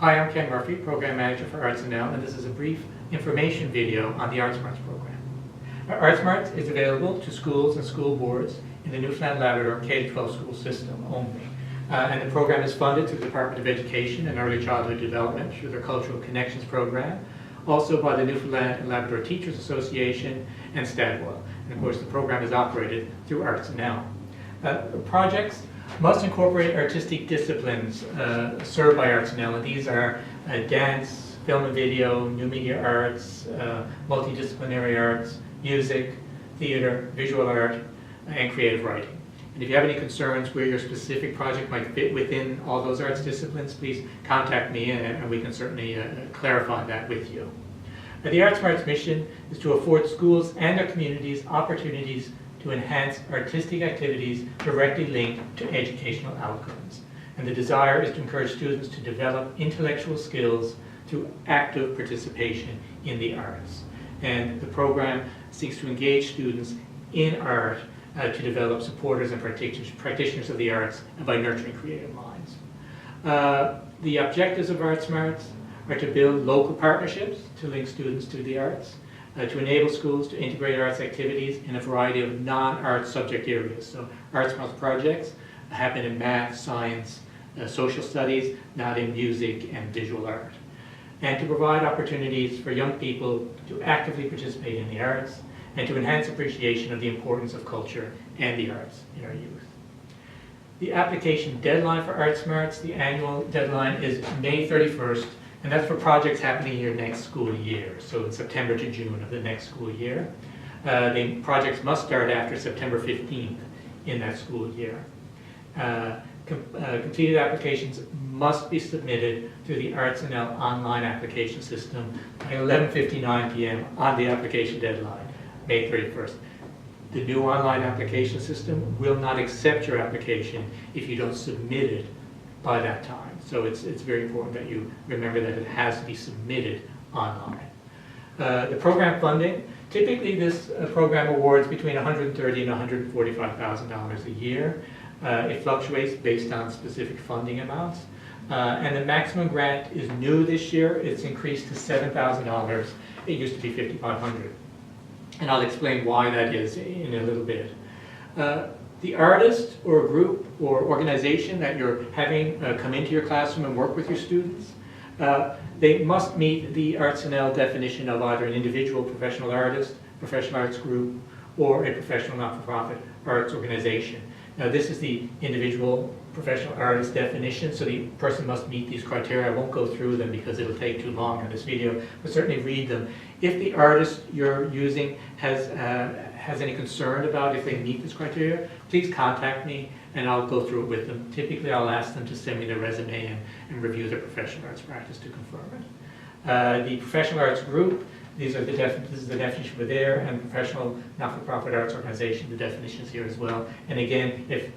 Hi, I'm Ken Murphy, Program Manager for ArtsNL, and this is a brief information video on the ArtsSmarts program. ArtsSmarts is available to schools and school boards in the Newfoundland Labrador K-12 school system only. And the program is funded through the Department of Education and Early Childhood Development through their Cultural Connections program, also by the Newfoundland and Labrador Teachers Association and Stadwell. And of course, the program is operated through ArtsNL. Projects must incorporate artistic disciplines served by ArtsNL, and these are dance, film and video, new media arts, multidisciplinary arts, music, theater, visual art, and creative writing. And if you have any concerns where your specific project might fit within all those arts disciplines, please contact me and we can certainly clarify that with you. The ArtsSmarts mission is to afford schools and their communities opportunities to enhance artistic activities directly linked to educational outcomes. And the desire is to encourage students to develop intellectual skills through active participation in the arts. And the program seeks to engage students in art to develop supporters and practitioners of the arts and by nurturing creative minds. The objectives of ArtsSmarts are to build local partnerships to link students to the arts, to enable schools to integrate arts activities in a variety of non-art subject areas. So ArtsSmarts projects happen in math, science, social studies, not in music and visual art. And to provide opportunities for young people to actively participate in the arts and to enhance appreciation of the importance of culture and the arts in our youth. The application deadline for ArtsSmarts, the annual deadline, is May 31st, and that's for projects happening in your next school year, so it's September to June of the next school year. The projects must start after September 15th in that school year. Completed applications must be submitted through the ArtsNL online application system by 11:59 p.m. on the application deadline, May 31st. The new online application system will not accept your application if you don't submit it by that time. So it's very important that you remember that it has to be submitted online. The program funding, typically this program awards between $130,000 and $145,000 a year. It fluctuates based on specific funding amounts. And the maximum grant is new this year. It's increased to $7,000. It used to be $5,500. And I'll explain why that is in a little bit. The artist or group or organization that you're having come into your classroom and work with your students, they must meet the ArtsNL definition of either an individual professional artist, professional arts group, or a professional not-for-profit arts organization. Now this is the individual professional artist definition, so the person must meet these criteria. I won't go through them because it'll take too long in this video, but certainly read them. If the artist you're using has any concern about if they meet this criteria, please contact me and I'll go through it with them. Typically I'll ask them to send me their resume and review their professional arts practice to confirm it. The professional arts group, this is the definition for there, and professional not-for-profit arts organization, the definitions here as well. And again, if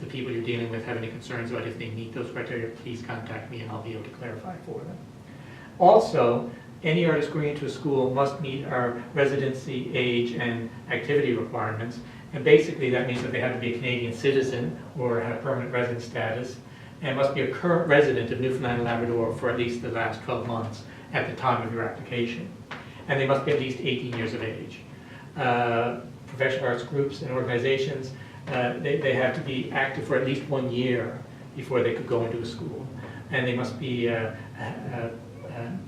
the people you're dealing with have any concerns about if they meet those criteria, please contact me and I'll be able to clarify for them. Also, any artist going into a school must meet our residency, age, and activity requirements. And basically that means that they have to be a Canadian citizen or have permanent resident status and must be a current resident of Newfoundland and Labrador for at least the last 12 months at the time of your application. And they must be at least 18 years of age. Professional arts groups and organizations, they have to be active for at least 1 year before they could go into a school. And they must be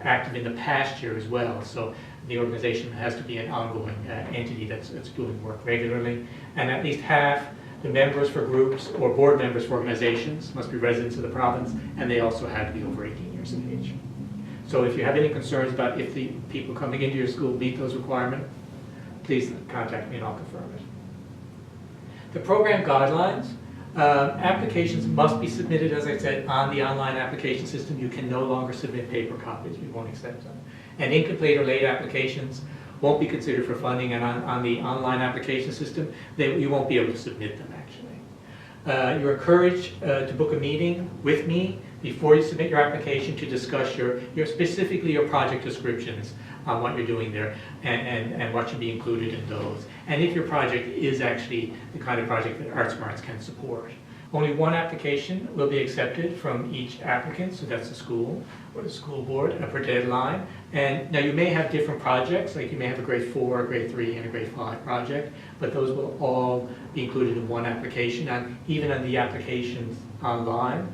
active in the past year as well. So the organization has to be an ongoing entity that's doing work regularly. And at least half the members for groups or board members for organizations must be residents of the province, and they also have to be over 18 years of age. So if you have any concerns about if the people coming into your school meet those requirements, please contact me and I'll confirm it. The program guidelines, applications must be submitted, as I said, on the online application system. You can no longer submit paper copies. We won't accept them. And incomplete or late applications won't be considered for funding, and on the online application system, you won't be able to submit them, actually. You're encouraged to book a meeting with me before you submit your application to discuss specifically your project descriptions on what you're doing there and what should be included in those. And if your project is actually the kind of project that ArtsSmarts can support. Only one application will be accepted from each applicant, so that's the school or the school board per deadline. And now you may have different projects, like you may have a grade 4, a grade 3, and a grade 5 project, but those will all be included in one application. And even on the applications online,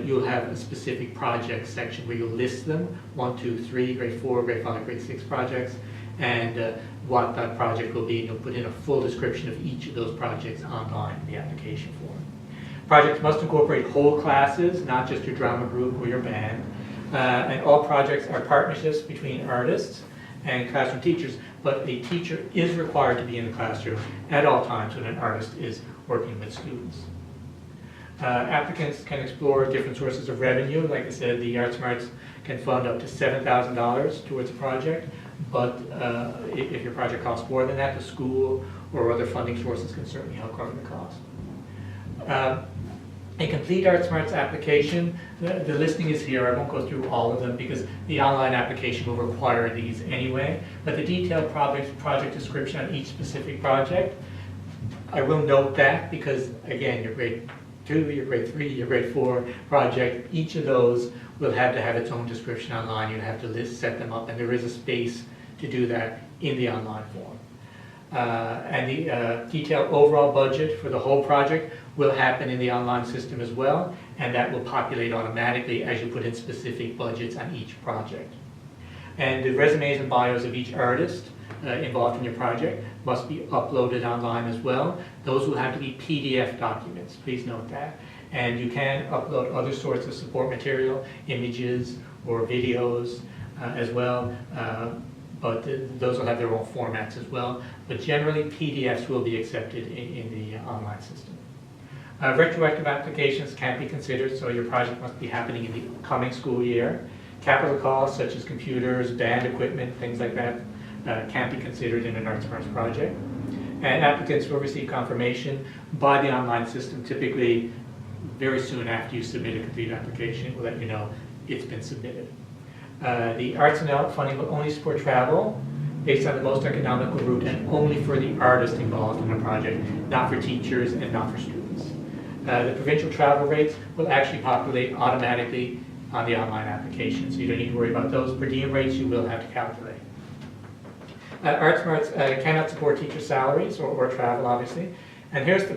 you'll have a specific project section where you'll list them, 1, 2, 3, grade 4, grade 5, grade 6 projects, and what that project will be. And you'll put in a full description of each of those projects online in the application form. Projects must incorporate whole classes, not just your drama group or your band. And all projects are partnerships between artists and classroom teachers, but a teacher is required to be in the classroom at all times when an artist is working with students. Applicants can explore different sources of revenue. Like I said, the ArtsSmarts can fund up to $7,000 towards a project, but if your project costs more than that, the school or other funding sources can certainly help cover the cost. A complete ArtsSmarts application, the listing is here. I won't go through all of them because the online application will require these anyway, but the detailed project description on each specific project, I will note that because, again, your grade 2, your grade 3, your grade 4 project, each of those will have to have its own description online. You have to set them up, and there is a space to do that in the online form. And the detailed overall budget for the whole project will happen in the online system as well, and that will populate automatically as you put in specific budgets on each project. And the resumes and bios of each artist involved in your project must be uploaded online as well. Those will have to be PDF documents, please note that. And you can upload other sorts of support material, images or videos as well. But those will have their own formats as well. But generally, PDFs will be accepted in the online system. Retroactive applications can't be considered, so your project must be happening in the coming school year. Capital costs such as computers, band equipment, things like that can't be considered in an ArtsSmarts project. And applicants will receive confirmation by the online system, typically very soon after you submit a complete application. We'll let you know it's been submitted. The ArtsNL funding will only support travel based on the most economical route and only for the artist involved in the project, not for teachers and not for students. The provincial travel rates will actually populate automatically on the online application, so you don't need to worry about those. Per diem rates you will have to calculate. ArtsSmarts cannot support teacher salaries or travel, obviously. And here's the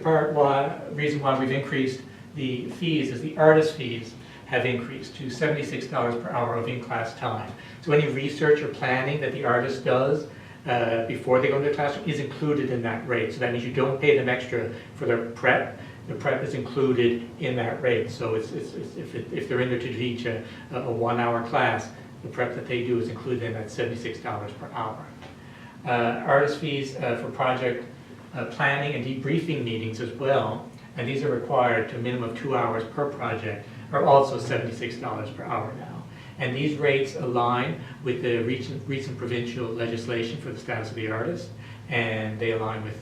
reason why we've increased the fees, is the artist fees have increased to $76 per hour of in-class time. So any research or planning that the artist does before they go into the classroom is included in that rate. So that means you don't pay them extra for their prep. The prep is included in that rate. So if they're in there to teach a 1-hour class, the prep that they do is included in that $76 per hour. Artist fees for project planning and debriefing meetings as well, and these are required to a minimum of 2 hours per project, are also $76 per hour now. And these rates align with the recent provincial legislation for the status of the artist, and they align with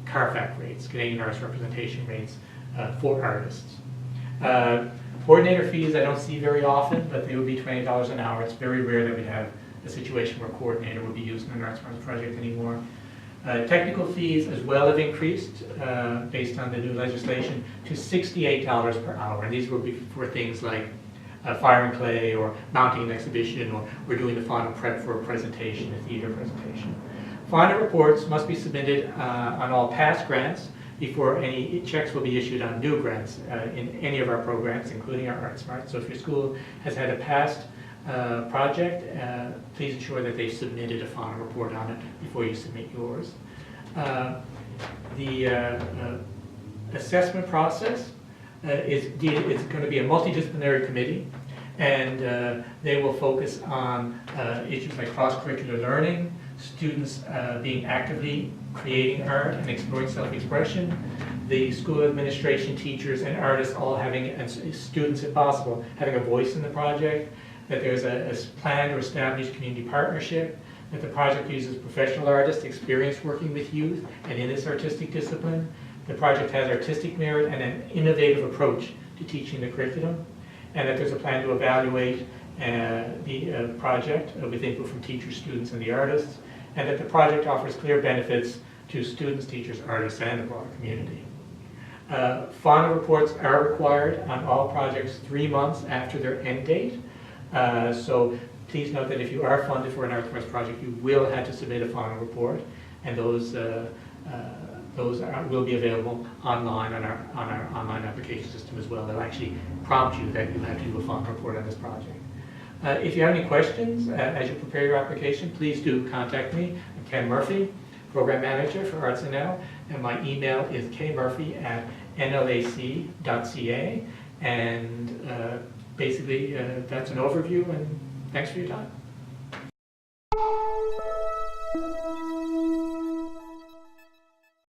CARFAC rates, Canadian Arts Representation rates for artists. Coordinator fees I don't see very often, but they would be $20 an hour. It's very rare that we have a situation where a coordinator would be used in an ArtsSmarts project anymore. Technical fees as well have increased based on the new legislation to $68 per hour, and these will be for things like fire and clay or mounting an exhibition, or we're doing the final prep for a presentation, a theater presentation. Final reports must be submitted on all past grants before any checks will be issued on new grants in any of our programs, including our ArtsSmarts. So if your school has had a past project, please ensure that they've submitted a final report on it before you submit yours. The assessment process is going to be a multidisciplinary committee, and they will focus on issues like cross-curricular learning, students being actively creating art and exploring self-expression, the school administration, teachers, and artists all having, and students if possible, having a voice in the project, that there's a planned or established community partnership, that the project uses professional artists experienced working with youth and in this artistic discipline. The project has artistic merit and an innovative approach to teaching the curriculum, and that there's a plan to evaluate the project with input from teachers, students, and the artists, and that the project offers clear benefits to students, teachers, artists, and the broader community. Fauna reports are required on all projects 3 months after their end date. So please note that if you are funded for an ArtsSmarts project, you will have to submit a fauna report, and those will be available online on our online application system as well. They'll actually prompt you that you have to do a fauna report on this project. If you have any questions as you prepare your application, please do contact me. I'm Ken Murphy, Program Manager for ArtsNL, and my email is kmurphy@nlac.ca. And basically, that's an overview, and thanks for your time.